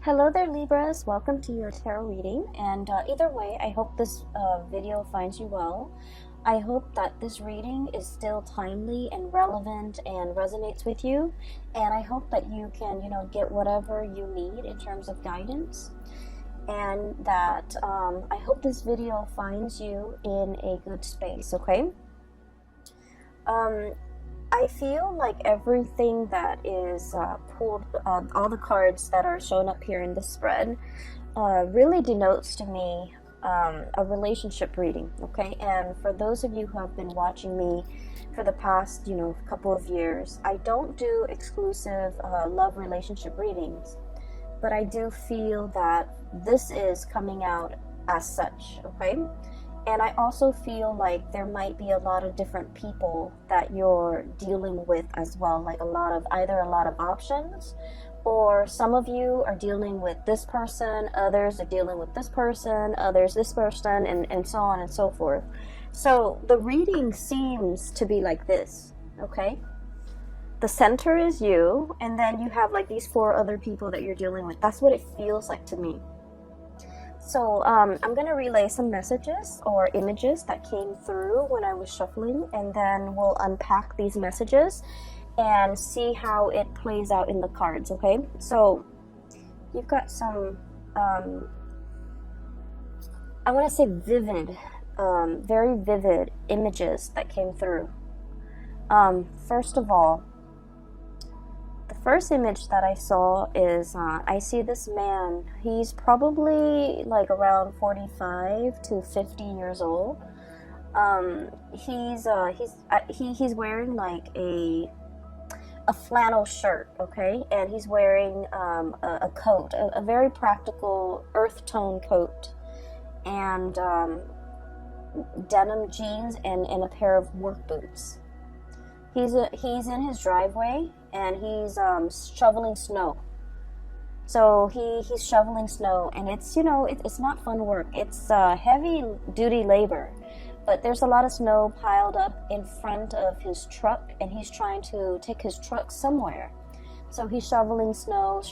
Hello there, Libras. Welcome to your tarot reading. And either way, I hope this video finds you well. I hope that this reading is still timely and relevant and resonates with you. And I hope that you can, get whatever you need in terms of guidance. And that I hope this video finds you in a good space, okay? I feel like everything that is pulled, all the cards that are shown up here in the spread, really denotes to me a relationship reading, okay? And for those of you who have been watching me for the past, couple of years, I don't do exclusive love relationship readings, but I do feel that this is coming out as such, okay? And I also feel like there might be a lot of different people that you're dealing with as well, like either a lot of options, or some of you are dealing with this person, others are dealing with this person, others this person, and so on and so forth. So the reading seems to be like this, okay? The center is you, and then you have like these 4 other people that you're dealing with. That's what it feels like to me. So I'm going to relay some messages or images that came through when I was shuffling, and then we'll unpack these messages and see how it plays out in the cards, okay? So you've got some, I want to say vivid, very vivid images that came through. First of all, the first image that I saw is, I see this man. He's probably like around 45 to 50 years old. He's wearing like a flannel shirt, okay? And he's wearing a coat, a very practical earth tone coat, and denim jeans and a pair of work boots. He's in his driveway, and he's shoveling snow. So he's shoveling snow, and it's it's not fun work. It's heavy duty labor, but there's a lot of snow piled up in front of his truck, and he's trying to take his truck somewhere. So he's shoveling snow,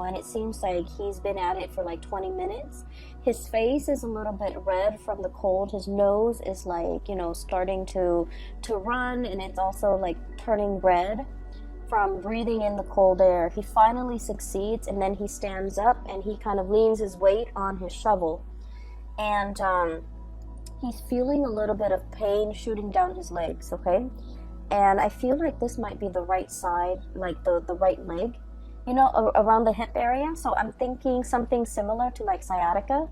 and it seems like he's been at it for like 20 minutes. His face is a little bit red from the cold. His nose is like, starting to run, and it's also like turning red from breathing in the cold air. He finally succeeds, and then he stands up and he kind of leans his weight on his shovel, and he's feeling a little bit of pain shooting down his legs, okay? And I feel like this might be the right side, like the right leg, around the hip area. So I'm thinking something similar to like sciatica,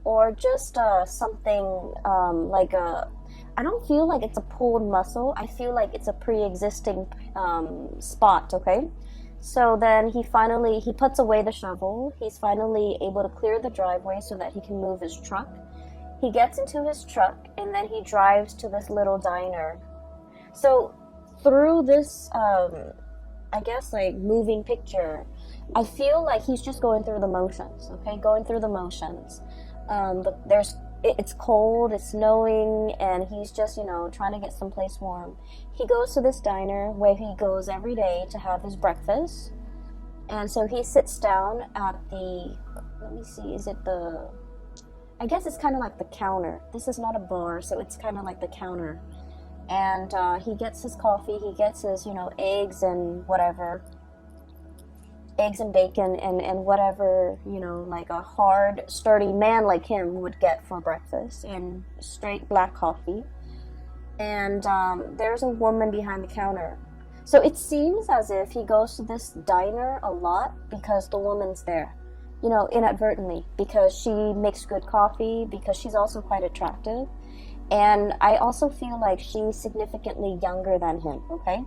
or just something like I don't feel like it's a pulled muscle. I feel like it's a pre-existing spot, okay? So then he puts away the shovel. He's finally able to clear the driveway so that he can move his truck. He gets into his truck, and then he drives to this little diner. So through this, I guess, like moving picture, I feel like he's just going through the motions, okay? Going through the motions. It's cold, it's snowing, and he's just, trying to get someplace warm. He goes to this diner where he goes every day to have his breakfast. And so he sits down at I guess it's kind of like the counter. This is not a bar, so it's kind of like the counter. And he gets his coffee, he gets his, eggs and whatever. Eggs and bacon and whatever, like a hard, sturdy man like him would get for breakfast, and straight black coffee. And there's a woman behind the counter. So it seems as if he goes to this diner a lot because the woman's there, inadvertently, because she makes good coffee, because she's also quite attractive. And I also feel like she's significantly younger than him, okay?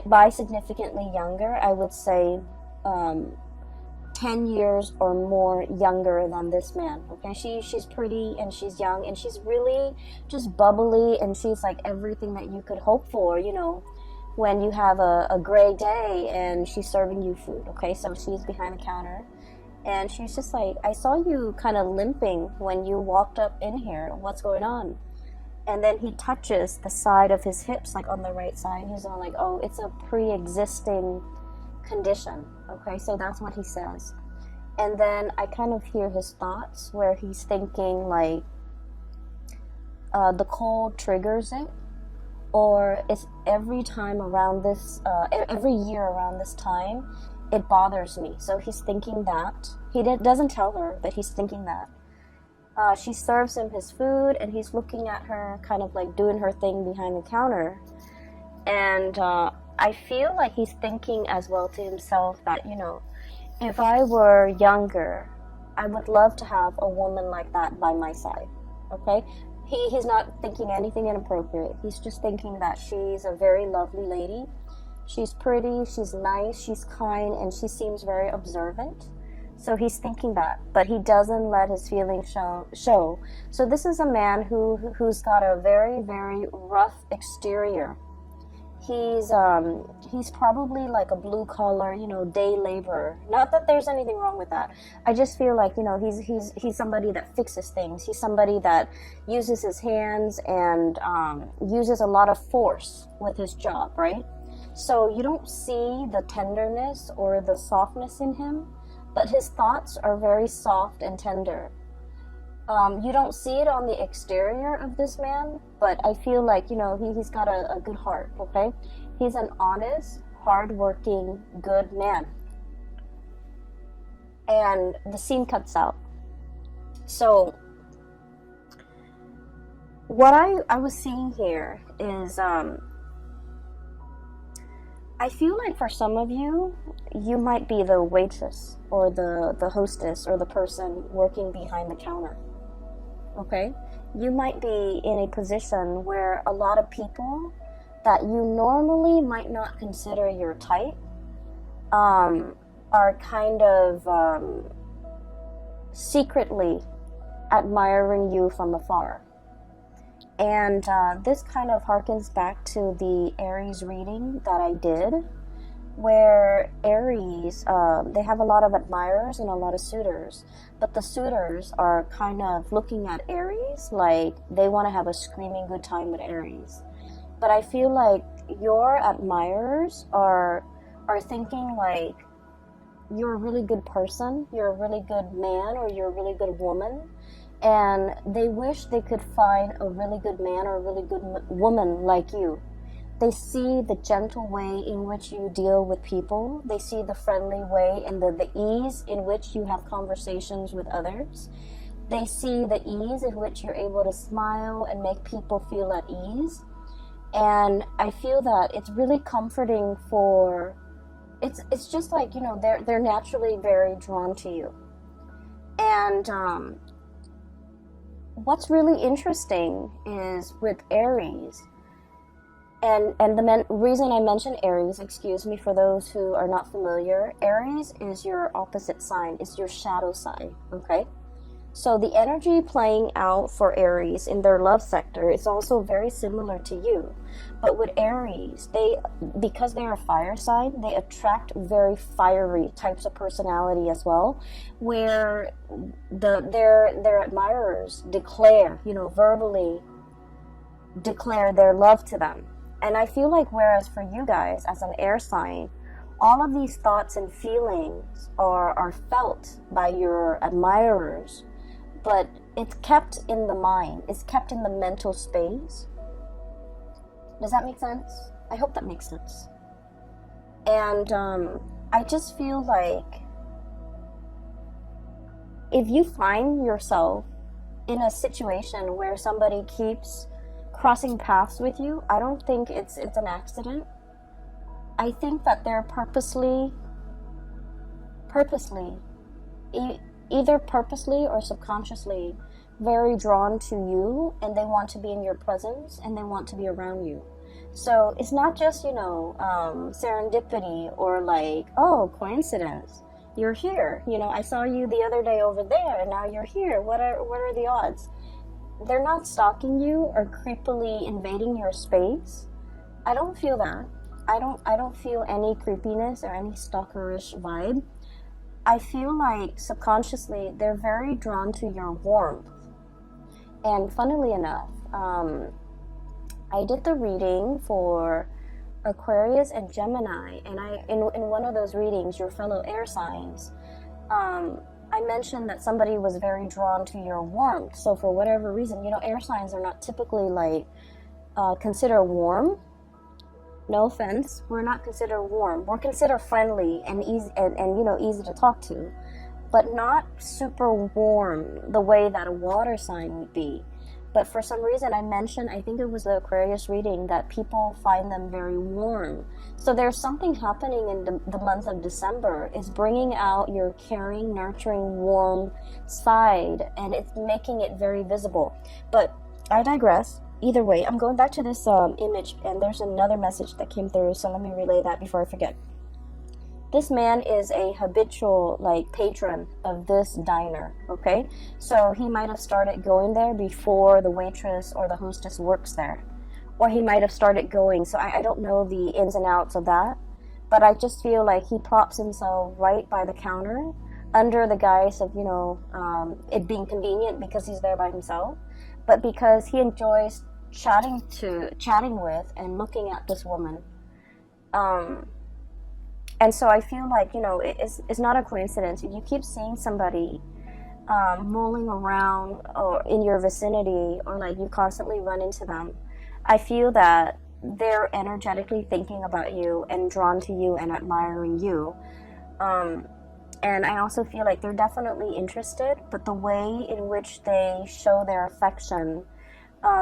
By significantly younger, I would say 10 years or more younger than this man, okay? She's pretty, and she's young, and she's really just bubbly, and she's like everything that you could hope for, when you have a gray day and she's serving you food, okay? So she's behind the counter, and she's just like, I saw you kind of limping when you walked up in here. What's going on? And then he touches the side of his hips, like on the right side. He's all like, oh, it's a pre-existing condition. Okay, so that's what he says. And then I kind of hear his thoughts where he's thinking like the cold triggers it, or it's every time around this, every year around this time, it bothers me. So he's thinking that. He doesn't tell her, but he's thinking that. She serves him his food, and he's looking at her, kind of like doing her thing behind the counter. And I feel like he's thinking as well to himself that, you know, if I were younger, I would love to have a woman like that by my side. Okay? He's not thinking anything inappropriate. He's just thinking that she's a very lovely lady. She's pretty, she's nice, she's kind, and she seems very observant. So he's thinking that, but he doesn't let his feelings show. So this is a man who's got a very, very rough exterior. He's probably like a blue collar, you know, day laborer. Not that there's anything wrong with that. I just feel like, you know, he's somebody that fixes things. He's somebody that uses his hands and uses a lot of force with his job, right? So you don't see the tenderness or the softness in him, but his thoughts are very soft and tender. You don't see it on the exterior of this man, but I feel like, you know, he's got a good heart, okay? He's an honest, hardworking, good man. And the scene cuts out. So, what I was seeing here is, I feel like for some of you, you might be the waitress or the hostess or the person working behind the counter. Okay? You might be in a position where a lot of people that you normally might not consider your type are kind of secretly admiring you from afar. And this kind of harkens back to the Aries reading that I did, where Aries, they have a lot of admirers and a lot of suitors, but the suitors are kind of looking at Aries like they want to have a screaming good time with Aries. But I feel like your admirers are thinking like you're a really good person, you're a really good man, or you're a really good woman, and they wish they could find a really good man or a really good woman like you. They see the gentle way in which you deal with people. They see the friendly way and the ease in which you have conversations with others. They see the ease in which you're able to smile and make people feel at ease. And I feel that it's really comforting for, it's just like, you know, they're naturally very drawn to you. And what's really interesting is with Aries, and the reason I mention Aries, excuse me for those who are not familiar, Aries is your opposite sign, it's your shadow sign, okay? So the energy playing out for Aries in their love sector is also very similar to you. But with Aries, because they're a fire sign, they attract very fiery types of personality as well, where their admirers declare, you know, verbally declare their love to them. And I feel like whereas for you guys as an air sign, all of these thoughts and feelings are felt by your admirers, but it's kept in the mind, it's kept in the mental space. Does that make sense? I hope that makes sense. And I just feel like if you find yourself in a situation where somebody keeps crossing paths with you, I don't think it's an accident. I think that they're purposely, either purposely or subconsciously, very drawn to you, and they want to be in your presence and they want to be around you. So it's not just, you know, serendipity or like, oh, coincidence. You're here. You know, I saw you the other day over there and now you're here. What are the odds? They're not stalking you or creepily invading your space. I don't feel that. I don't feel any creepiness or any stalkerish vibe. I feel like subconsciously they're very drawn to your warmth. And funnily enough, I did the reading for Aquarius and Gemini, and in one of those readings, your fellow air signs, I mentioned that somebody was very drawn to your warmth. So for whatever reason, you know, air signs are not typically like considered warm. No offense, we're not considered warm. We're considered friendly and easy, and you know, easy to talk to, but not super warm the way that a water sign would be. But for some reason, I mentioned, I think it was the Aquarius reading, that people find them very warm. So there's something happening in the month of December. It's bringing out your caring, nurturing, warm side, and it's making it very visible. But I digress. Either way, I'm going back to this image, and there's another message that came through, so let me relay that before I forget. This man is a habitual, like, patron of this diner, okay? So he might have started going there before the waitress or the hostess works there. Or he might have started going, so I don't know the ins and outs of that. But I just feel like he plops himself right by the counter under the guise of, you know, it being convenient because he's there by himself. But because he enjoys chatting with and looking at this woman. And so I feel like, you know, it's not a coincidence. If you keep seeing somebody mulling around or in your vicinity, or like you constantly run into them, I feel that they're energetically thinking about you and drawn to you and admiring you. And I also feel like they're definitely interested, but the way in which they show their affection,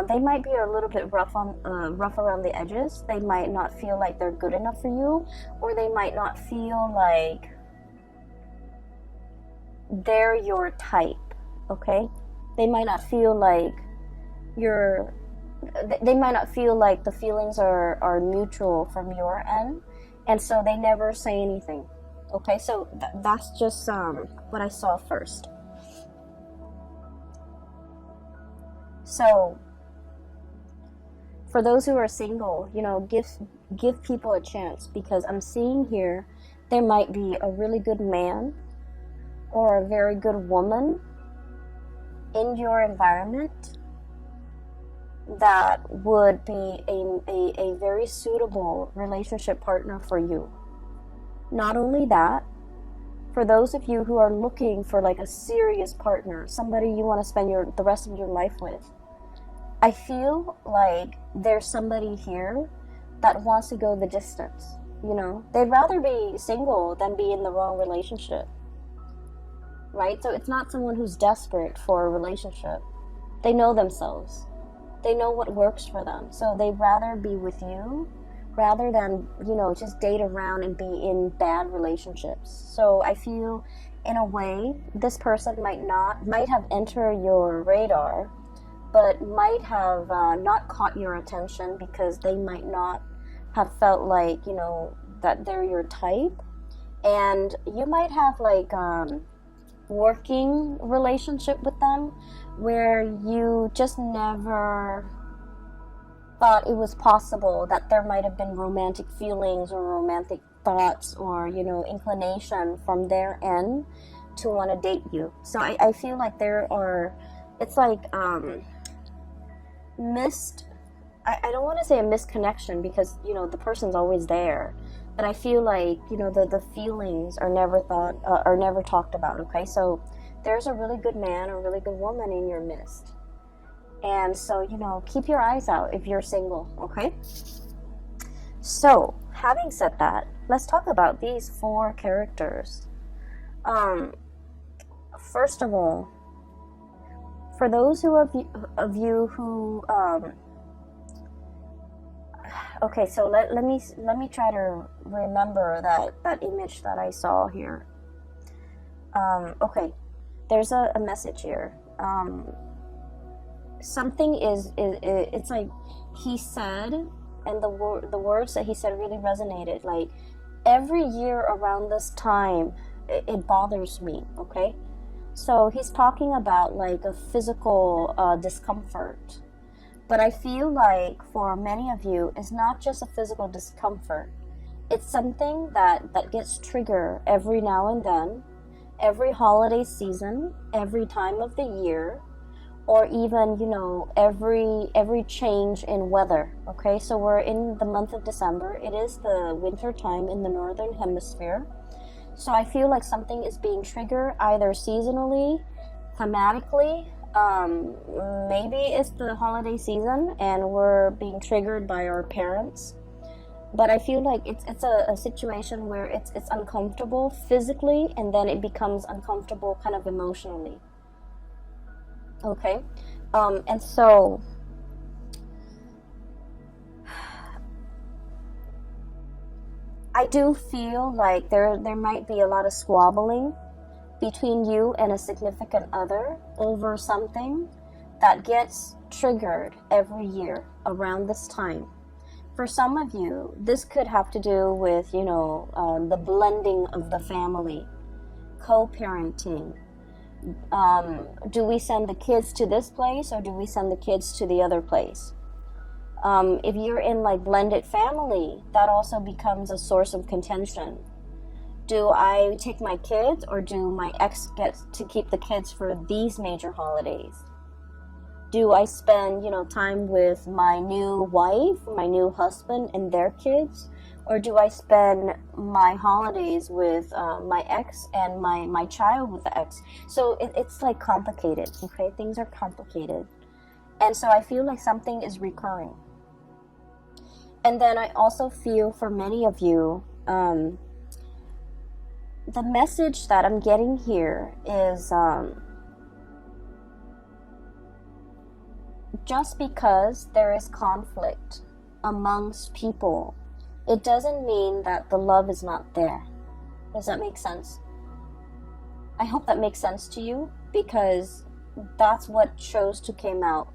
they might be a little bit rough around the edges. They might not feel like they're good enough for you, or they might not feel like they're your type, okay? They might not feel like they might not feel like the feelings are mutual from your end, and so they never say anything, okay? So that's just what I saw first. So for those who are single, you know, give people a chance, because I'm seeing here there might be a really good man or a very good woman in your environment that would be a very suitable relationship partner for you. Not only that, for those of you who are looking for like a serious partner, somebody you want to spend the rest of your life with, I feel like there's somebody here that wants to go the distance, you know? They'd rather be single than be in the wrong relationship, right? So it's not someone who's desperate for a relationship. They know themselves. They know what works for them. So they'd rather be with you rather than, you know, just date around and be in bad relationships. So I feel, in a way, this person might have entered your radar, but might have not caught your attention because they might not have felt like, you know, that they're your type. And you might have like working relationship with them where you just never thought it was possible that there might have been romantic feelings or romantic thoughts or, you know, inclination from their end to want to date you. So I feel like it's like I don't want to say a misconnection because, you know, the person's always there, but I feel like, you know, the feelings are never talked about, okay? So there's a really good man or a really good woman in your midst. And so, you know, keep your eyes out if you're single, okay? So, having said that, let's talk about these 4 characters. First of all, for those of you who okay, so let me try to remember that image that I saw here. Okay, there's a message here. Something it's like he said, and the words that he said really resonated. Like, every year around this time, it bothers me, okay? So he's talking about like a physical discomfort. But I feel like for many of you, it's not just a physical discomfort. It's something that gets triggered every now and then, every holiday season, every time of the year, or even, you know, every change in weather, okay? So we're in the month of December. It is the winter time in the northern hemisphere. So I feel like something is being triggered either seasonally, climatically. Maybe it's the holiday season and we're being triggered by our parents. But I feel like it's a situation where it's uncomfortable physically, and then it becomes uncomfortable kind of emotionally. Okay? And so I do feel like there might be a lot of squabbling between you and a significant other over something that gets triggered every year around this time. For some of you, this could have to do with, the blending of the family, co-parenting. Do we send the kids to this place or do we send the kids to the other place? If you're in like blended family, that also becomes a source of contention. Do I take my kids or do my ex get to keep the kids for these major holidays? Do I spend, time with my new wife, my new husband and their kids? Or do I spend my holidays with my ex and my child with the ex? So it's like complicated, okay? Things are complicated. And so I feel like something is recurring. And then I also feel for many of you, the message that I'm getting here is just because there is conflict amongst people, it doesn't mean that the love is not there. Does that make sense? I hope that makes sense to you, because that's what chose to come out.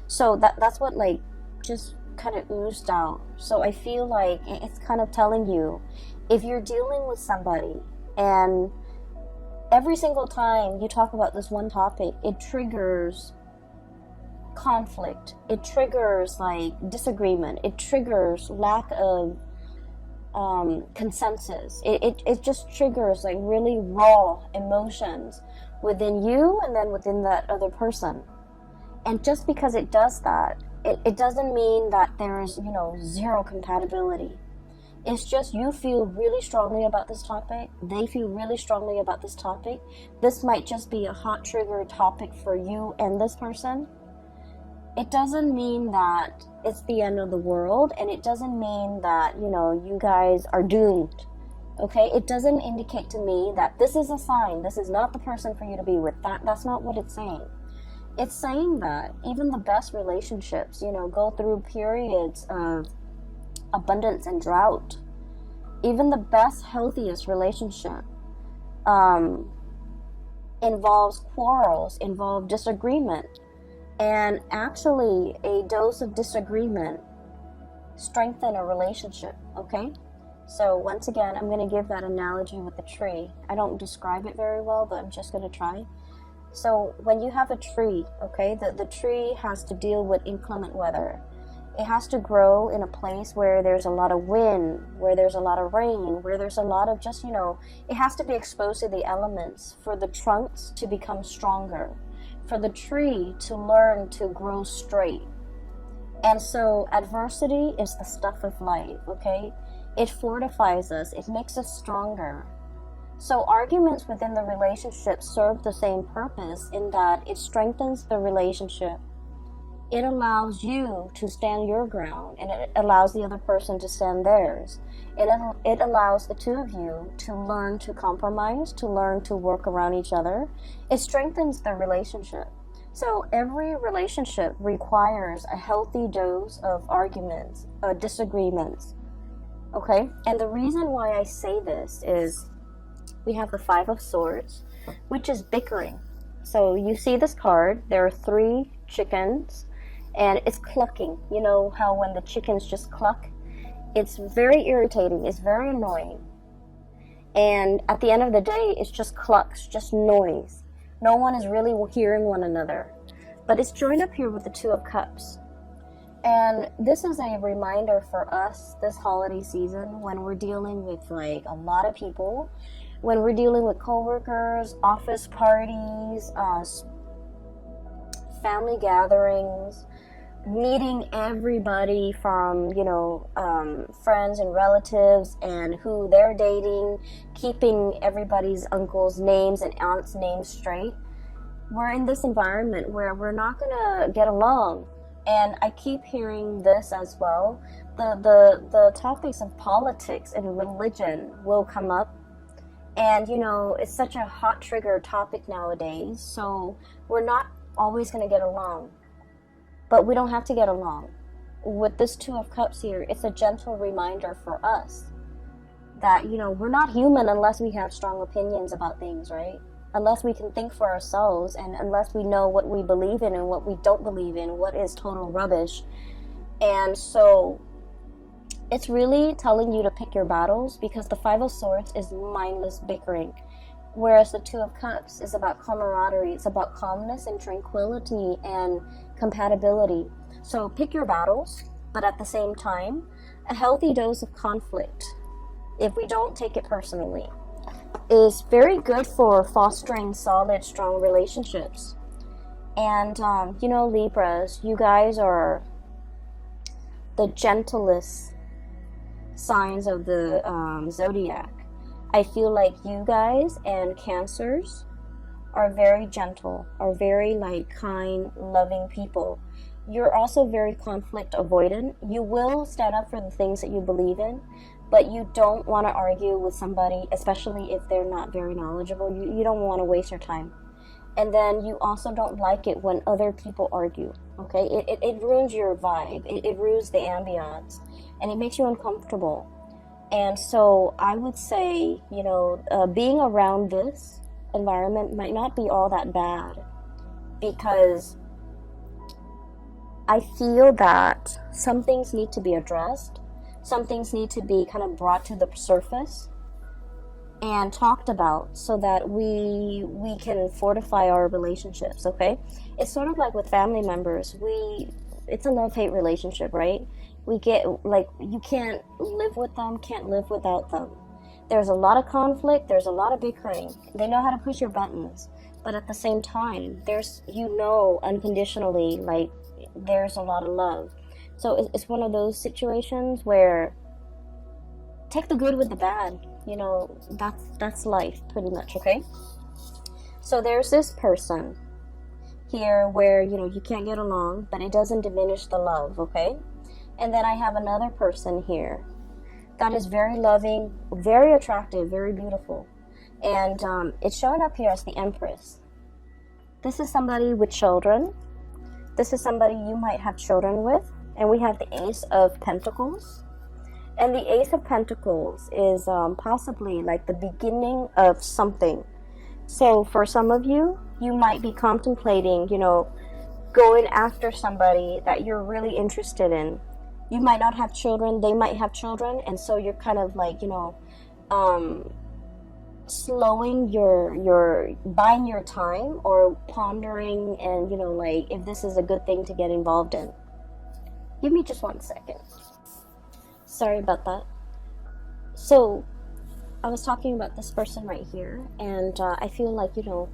So that's what like just kind of oozed out. So I feel like it's kind of telling you, if you're dealing with somebody and every single time you talk about this one topic, it triggers conflict, it triggers like disagreement, it triggers lack of consensus, it just triggers like really raw emotions within you and then within that other person. And just because it does that, it doesn't mean that there's zero compatibility. It's just you feel really strongly about this topic, they feel really strongly about this topic. This might just be a hot trigger topic for you and this person. It doesn't mean that it's the end of the world, and it doesn't mean that, you guys are doomed. Okay? It doesn't indicate to me that this is a sign, this is not the person for you to be with. That's not what it's saying. It's saying that even the best relationships, go through periods of abundance and drought. Even the best, healthiest relationship involves quarrels, involves disagreement. And actually, a dose of disagreement strengthens a relationship, okay? So once again, I'm going to give that analogy with the tree. I don't describe it very well, but I'm just going to try. So when you have a tree, okay, the tree has to deal with inclement weather. It has to grow in a place where there's a lot of wind, where there's a lot of rain, where there's a lot of just, it has to be exposed to the elements for the trunks to become stronger, for the tree to learn to grow straight. And so adversity is the stuff of life, okay? It fortifies us, it makes us stronger. So arguments within the relationship serve the same purpose in that it strengthens the relationship. It allows you to stand your ground, and it allows the other person to stand theirs. It allows the two of you to learn to compromise, to learn to work around each other. It strengthens the relationship. So every relationship requires a healthy dose of arguments, disagreements. Okay? And the reason why I say this is we have the Five of Swords, which is bickering. So you see this card, there are 3 chickens, and it's clucking. You know how when the chickens just cluck? It's very irritating, it's very annoying. And at the end of the day, it's just clucks, just noise. No one is really hearing one another. But it's joined up here with the Two of Cups. And this is a reminder for us this holiday season when we're dealing with like a lot of people, when we're dealing with coworkers, office parties, family gatherings, meeting everybody from, you know, friends and relatives and who they're dating, keeping everybody's uncles' names and aunts' names straight. We're in this environment where we're not gonna get along. And I keep hearing this as well. The topics of politics and religion will come up. And, you know, it's such a hot trigger topic nowadays. So we're not always gonna get along. But we don't have to get along. With this Two of Cups here, it's a gentle reminder for us that, you know, we're not human unless we have strong opinions about things, right? Unless we can think for ourselves, and unless we know what we believe in and what we don't believe in, what is total rubbish. And so it's really telling you to pick your battles, because the Five of Swords is mindless bickering. Whereas the Two of Cups is about camaraderie. It's about calmness and tranquility and compatibility. So pick your battles, but at the same time, a healthy dose of conflict, if we don't take it personally, is very good for fostering solid, strong relationships. And, you know, Libras, you guys are the gentlest signs of the zodiac. I feel like you guys and Cancers are very gentle, are very like kind, loving people. You're also very conflict avoidant. You will stand up for the things that you believe in, but you don't want to argue with somebody, especially if they're not very knowledgeable. You don't want to waste your time. And then you also don't like it when other people argue, okay? It ruins your vibe. It ruins the ambiance, and it makes you uncomfortable. And so I would say, you know, being around this environment might not be all that bad, because I feel that some things need to be addressed. Some things need to be kind of brought to the surface and talked about, so that we can fortify our relationships, okay? It's sort of like with family members. It's a love-hate relationship, right? We get, like, you can't live with them, can't live without them. There's a lot of conflict, there's a lot of bickering. They know how to push your buttons, but at the same time, there's, you know, unconditionally, like, there's a lot of love. So it's one of those situations where take the good with the bad. You know, that's life, pretty much, okay? So there's this person here where, you know, you can't get along, but it doesn't diminish the love, okay? And then I have another person here that is very loving, very attractive, very beautiful. And it's showing up here as the Empress. This is somebody with children. This is somebody you might have children with. And we have the Ace of Pentacles. And the Ace of Pentacles is possibly like the beginning of something. So for some of you, you might be contemplating, you know, going after somebody that you're really interested in. You might not have children, they might have children, and so you're kind of like, you know, slowing buying your time, or pondering, and, you know, like, if this is a good thing to get involved in. Give me just 1 second. Sorry about that. So I was talking about this person right here, and I feel like, you know,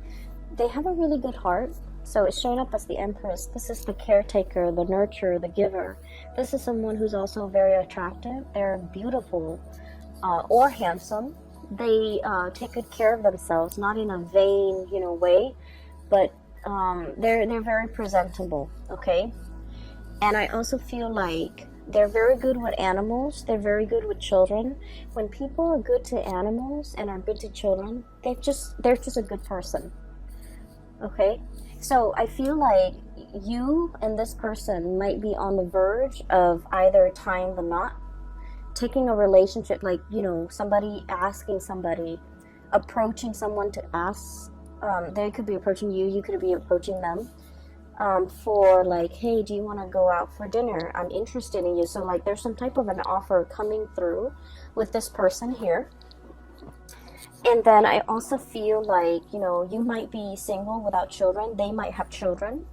they have a really good heart. So it's showing up as the Empress. This is the caretaker, the nurturer, the giver. This is someone who's also very attractive. They're beautiful or handsome. They take good care of themselves, not in a vain, you know, way, but they're very presentable, okay? And I also feel like they're very good with animals. They're very good with children. When people are good to animals and are good to children, they're just a good person, okay? So I feel like you and this person might be on the verge of either tying the knot, taking a relationship, like, you know, somebody asking somebody, approaching someone to ask. They could be approaching you, you could be approaching them for like, hey, do you want to go out for dinner? I'm interested in you. So like there's some type of an offer coming through with this person here. And then I also feel like, you know, you might be single without children. They might have children.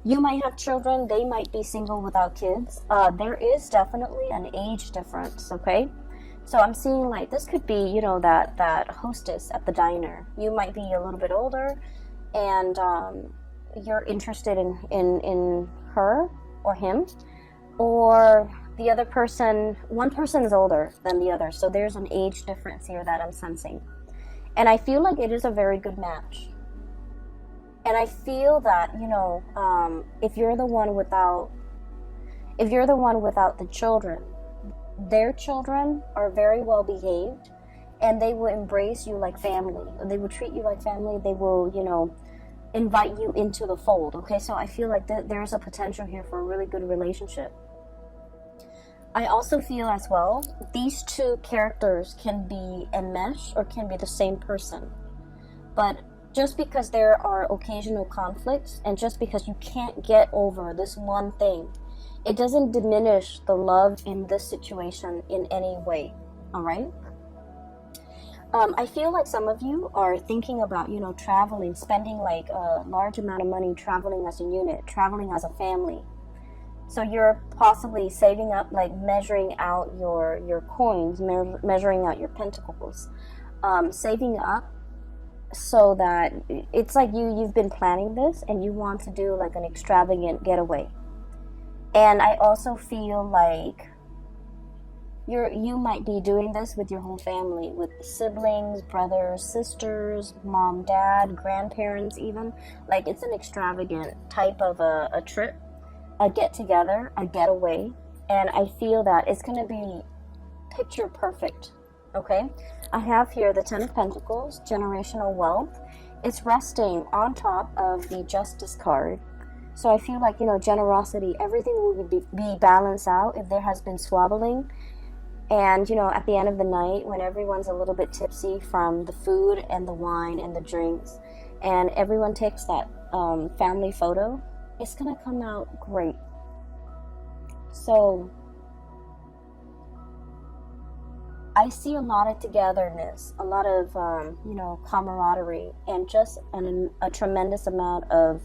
You might have children. They might be single without kids. There is definitely an age difference, okay? So I'm seeing like this could be, you know, that hostess at the diner. You might be a little bit older, and you're interested in her, or him, or the other person, one person is older than the other, so there's an age difference here that I'm sensing. And I feel like it is a very good match. And I feel that, you know, if you're the one without the children, their children are very well behaved, and they will embrace you like family. They will treat you like family. They will, you know, invite you into the fold. Okay, so I feel like there's a potential here for a really good relationship. I also feel as well, these two characters can be enmeshed or can be the same person. But just because there are occasional conflicts, and just because you can't get over this one thing, it doesn't diminish the love in this situation in any way. All right? I feel like some of you are thinking about, you know, traveling, spending like a large amount of money traveling as a unit, traveling as a family. So you're possibly saving up, like measuring out your coins, measuring out your pentacles, saving up so that it's like you've been planning this and you want to do like an extravagant getaway. And I also feel like you might be doing this with your whole family, with siblings, brothers, sisters, mom, dad, grandparents even. Like it's an extravagant type of a trip, a get-together, a getaway. And I feel that it's going to be picture perfect, okay? I have here the Ten of Pentacles, generational wealth. It's resting on top of the Justice card. So I feel like, you know, generosity, everything will be balanced out if there has been squabbling. And, you know, at the end of the night, when everyone's a little bit tipsy from the food and the wine and the drinks, and everyone takes that family photo, it's going to come out great. So I see a lot of togetherness, a lot of, you know, camaraderie, and just a tremendous amount of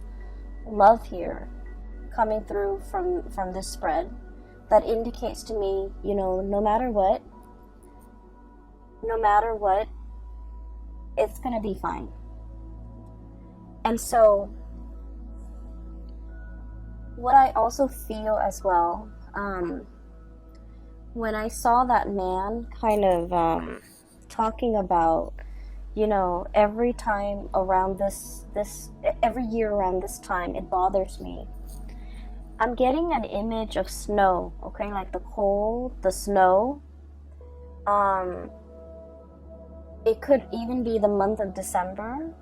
love here coming through from this spread. That indicates to me, you know, no matter what, it's going to be fine. And so, what I also feel as well, when I saw that man kind of talking about, you know, every time around every year around this time, it bothers me. I'm getting an image of snow, okay, like the cold, the snow. It could even be the month of December.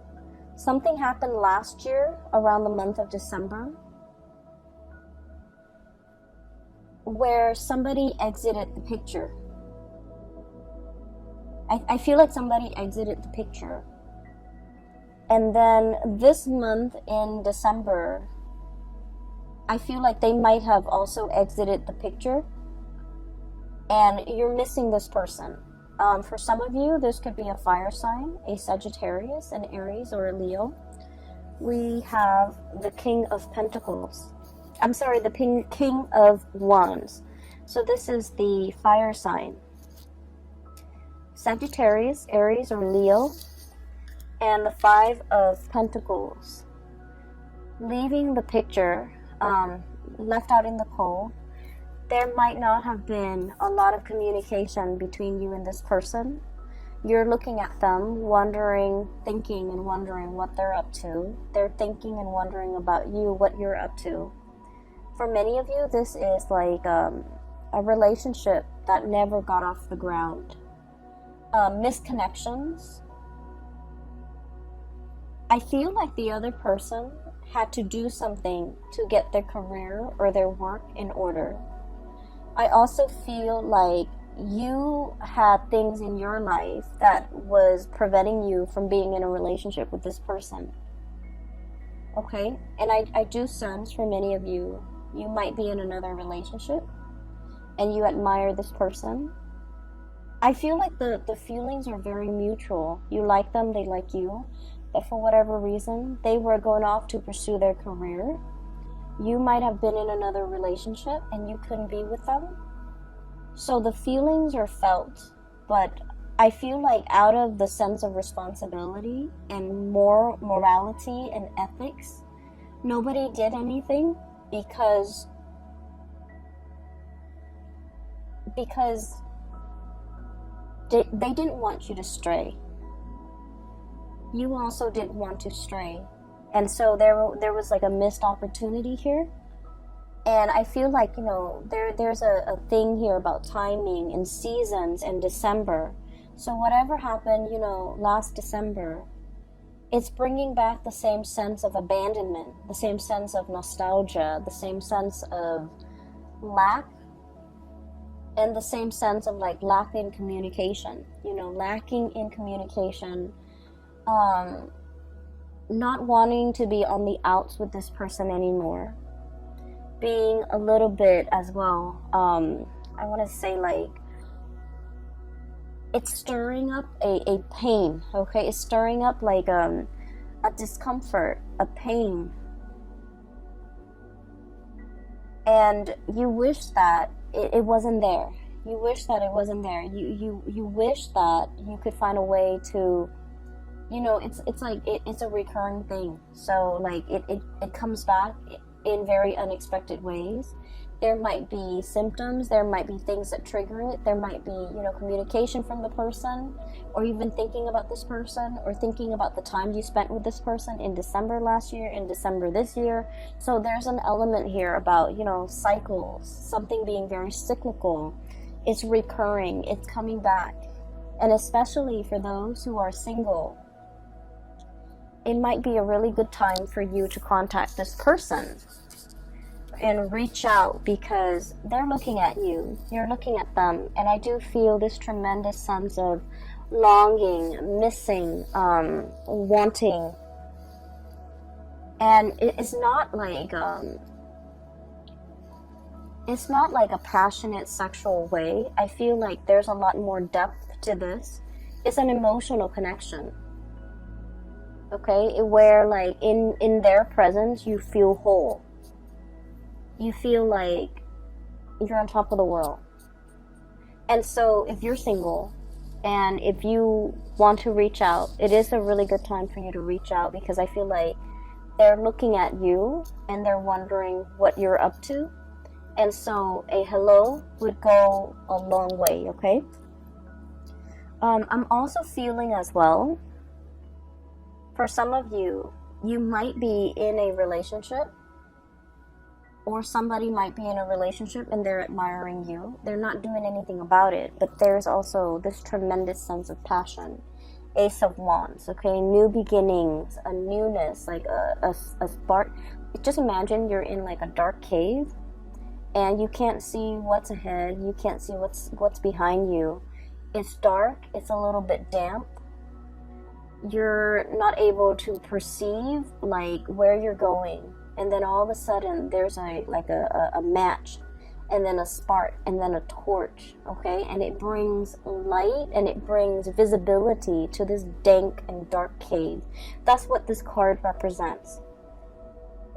Something happened last year around the month of December where somebody exited the picture. I feel like somebody exited the picture. And then this month in December, I feel like they might have also exited the picture, and you're missing this person. For some of you, this could be a fire sign, a Sagittarius, an Aries, or a Leo. We have the King of Pentacles. I'm sorry, the King of Wands. So this is the fire sign. Sagittarius, Aries, or Leo, and the Five of Pentacles. Leaving the picture, left out in the cold, there might not have been a lot of communication between you and this person. You're looking at them, thinking and wondering what they're up to. They're thinking and wondering about you, what you're up to. For many of you, this is like a relationship that never got off the ground. Misconnections. I feel like the other person had to do something to get their career or their work in order. I also feel like you had things in your life that was preventing you from being in a relationship with this person. Okay? And I do sense for many of you, you might be in another relationship and you admire this person. I feel like the feelings are very mutual. You like them, they like you. But for whatever reason, they were going off to pursue their career. You might have been in another relationship and you couldn't be with them. So the feelings are felt, but I feel like out of the sense of responsibility and morality and ethics, nobody did anything because because they didn't want you to stray. You also didn't want to stray. And so there was like a missed opportunity here. And I feel like, there's a thing here about timing and seasons and December. So whatever happened, last December, it's bringing back the same sense of abandonment, the same sense of nostalgia, the same sense of lack, and the same sense of like lacking communication, lacking in communication, not wanting to be on the outs with this person anymore, being a little bit as well, I want to say like, it's stirring up a pain, okay? It's stirring up like a discomfort, a pain. And you wish that it wasn't there. You wish that it wasn't there. You wish that you could find a way to, it's like, it's a recurring thing. So like it comes back in very unexpected ways. There might be symptoms, there might be things that trigger it, there might be, communication from the person, or even thinking about this person, or thinking about the time you spent with this person in December last year, in December this year. So there's an element here about, cycles, something being very cyclical. It's recurring, it's coming back. And especially for those who are single, it might be a really good time for you to contact this person and reach out, because they're looking at you, you're looking at them, and I do feel this tremendous sense of longing, missing, wanting. And it's not like a passionate sexual way. I feel like there's a lot more depth to this. It's an emotional connection, okay, where like in their presence you feel whole. You feel like you're on top of the world. And so if you're single and if you want to reach out, it is a really good time for you to reach out, because I feel like they're looking at you and they're wondering what you're up to. And so a hello would go a long way, okay? I'm also feeling as well, for some of you, you might be in a relationship, or somebody might be in a relationship and they're admiring you. They're not doing anything about it, but there's also this tremendous sense of passion. Ace of Wands, okay? New beginnings, a newness, like a spark. Just imagine you're in like a dark cave and you can't see what's ahead. You can't see what's behind you. It's dark. It's a little bit damp. You're not able to perceive like where you're going. And then all of a sudden there's a match, and then a spark, and then a torch, okay? And it brings light and it brings visibility to this dank and dark cave. That's what this card represents.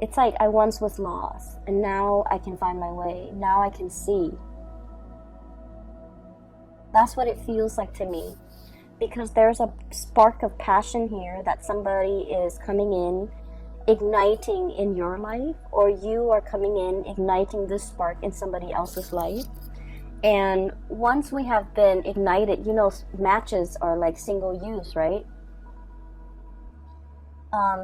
It's like, I once was lost and now I can find my way. Now I can see. That's what it feels like to me, because there's a spark of passion here that somebody is coming in, igniting in your life, or you are coming in igniting this spark in somebody else's life. And once we have been ignited, matches are like single use, right?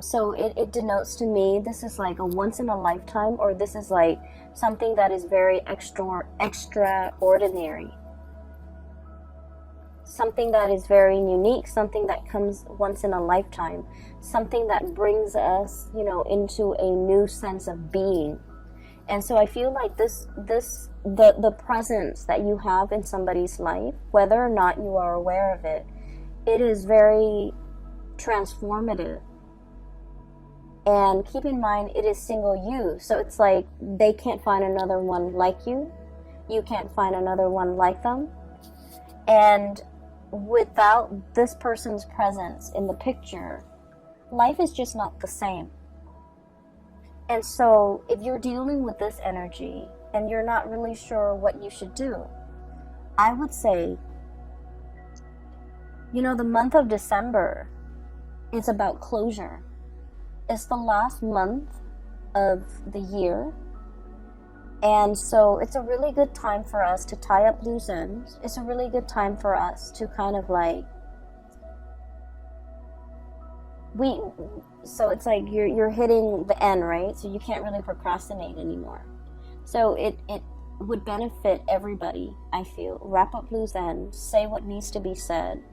So it denotes to me this is like a once in a lifetime, or this is like something that is very extraordinary. Something that is very unique, something that comes once in a lifetime, something that brings us, into a new sense of being. And so I feel like the presence that you have in somebody's life, whether or not you are aware of it, it is very transformative. And keep in mind, it is single use. So it's like they can't find another one like you. You can't find another one like them. And without this person's presence in the picture, life is just not the same. And so if you're dealing with this energy and you're not really sure what you should do, I would say, the month of December is about closure. It's the last month of the year, And so it's a really good time for us to tie up loose ends. It's a really good time for us to kind of like, so it's like you're hitting the end, right? So you can't really procrastinate anymore. So it would benefit everybody, I feel. Wrap up loose ends, say what needs to be said.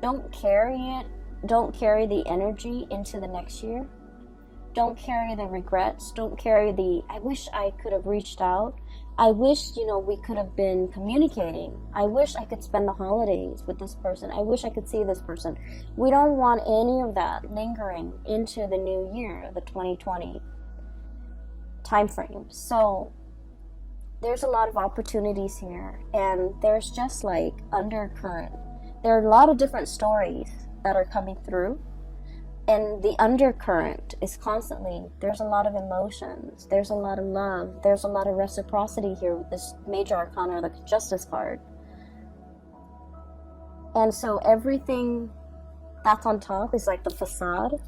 Don't carry the energy into the next year. Don't carry the regrets. Don't carry the, I wish I could have reached out. I wish, we could have been communicating. I wish I could spend the holidays with this person. I wish I could see this person. We don't want any of that lingering into the new year, the 2020 time frame. So there's a lot of opportunities here, and there's just like undercurrent. There are a lot of different stories that are coming through. And the undercurrent is constantly, there's a lot of emotions, there's a lot of love, there's a lot of reciprocity here with this major arcana, the Justice card. And so everything that's on top is like the facade.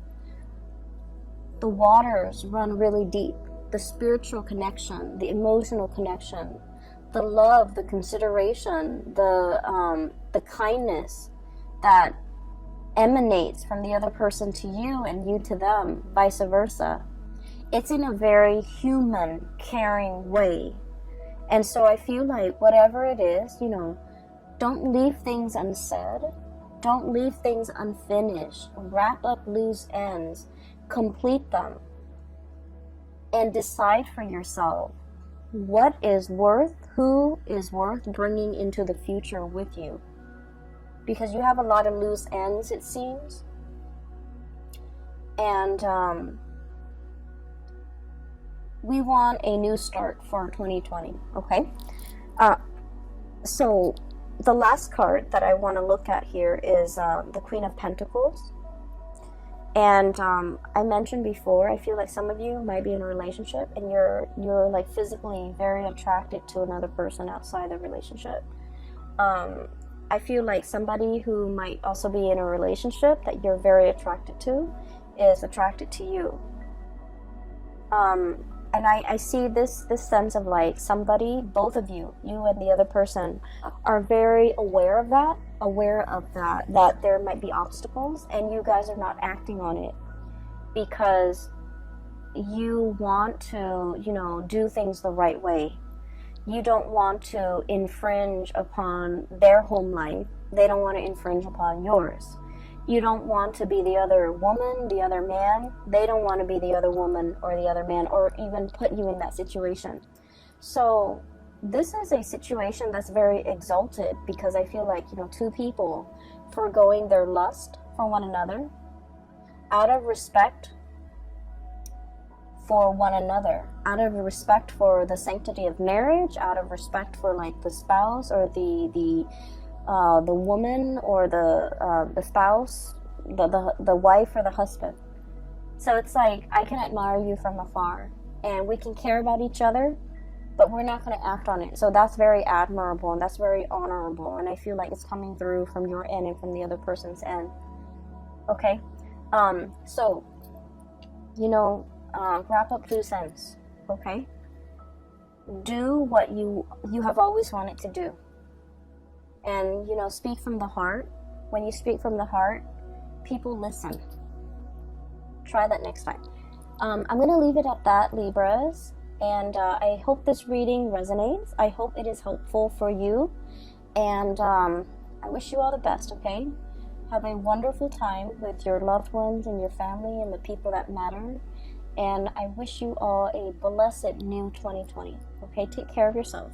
The waters run really deep. The spiritual connection, the emotional connection, the love, the consideration, the kindness that emanates from the other person to you and you to them, vice versa. It's in a very human, caring way. And so I feel like whatever it is, don't leave things unsaid. Don't leave things unfinished. Wrap up loose ends. Complete them. And decide for yourself who is worth bringing into the future with you. Because you have a lot of loose ends, it seems. And we want a new start for 2020, okay? So the last card that I want to look at here is the Queen of Pentacles. And I mentioned before, I feel like some of you might be in a relationship and you're like physically very attracted to another person outside the relationship. I feel like somebody who might also be in a relationship that you're very attracted to is attracted to you. And I see this sense of like somebody, both of you and the other person, are very aware of that there might be obstacles, and you guys are not acting on it because you want to, do things the right way. You don't want to infringe upon their home life. They don't want to infringe upon yours. You don't want to be the other woman, the other man. They don't want to be the other woman or the other man, or even put you in that situation. So this is a situation that's very exalted, because I feel like, two people foregoing their lust for one another out of respect for one another, out of respect for the sanctity of marriage, out of respect for like the spouse or the woman or the spouse, the wife or the husband. So it's like, I can admire you from afar and we can care about each other, but we're not going to act on it. So that's very admirable and that's very honorable, and I feel like it's coming through from your end and from the other person's end. Okay, so wrap up loose ends. Okay, do what you have always wanted to do, and speak from the heart. When you speak from the heart, people listen. Try that next time. I'm gonna leave it at that, Libras, and I hope this reading resonates. I hope it is helpful for you, and I wish you all the best. Okay, have a wonderful time with your loved ones and your family and the people that matter. And I wish you all a blessed new 2020. Okay, take care of yourself.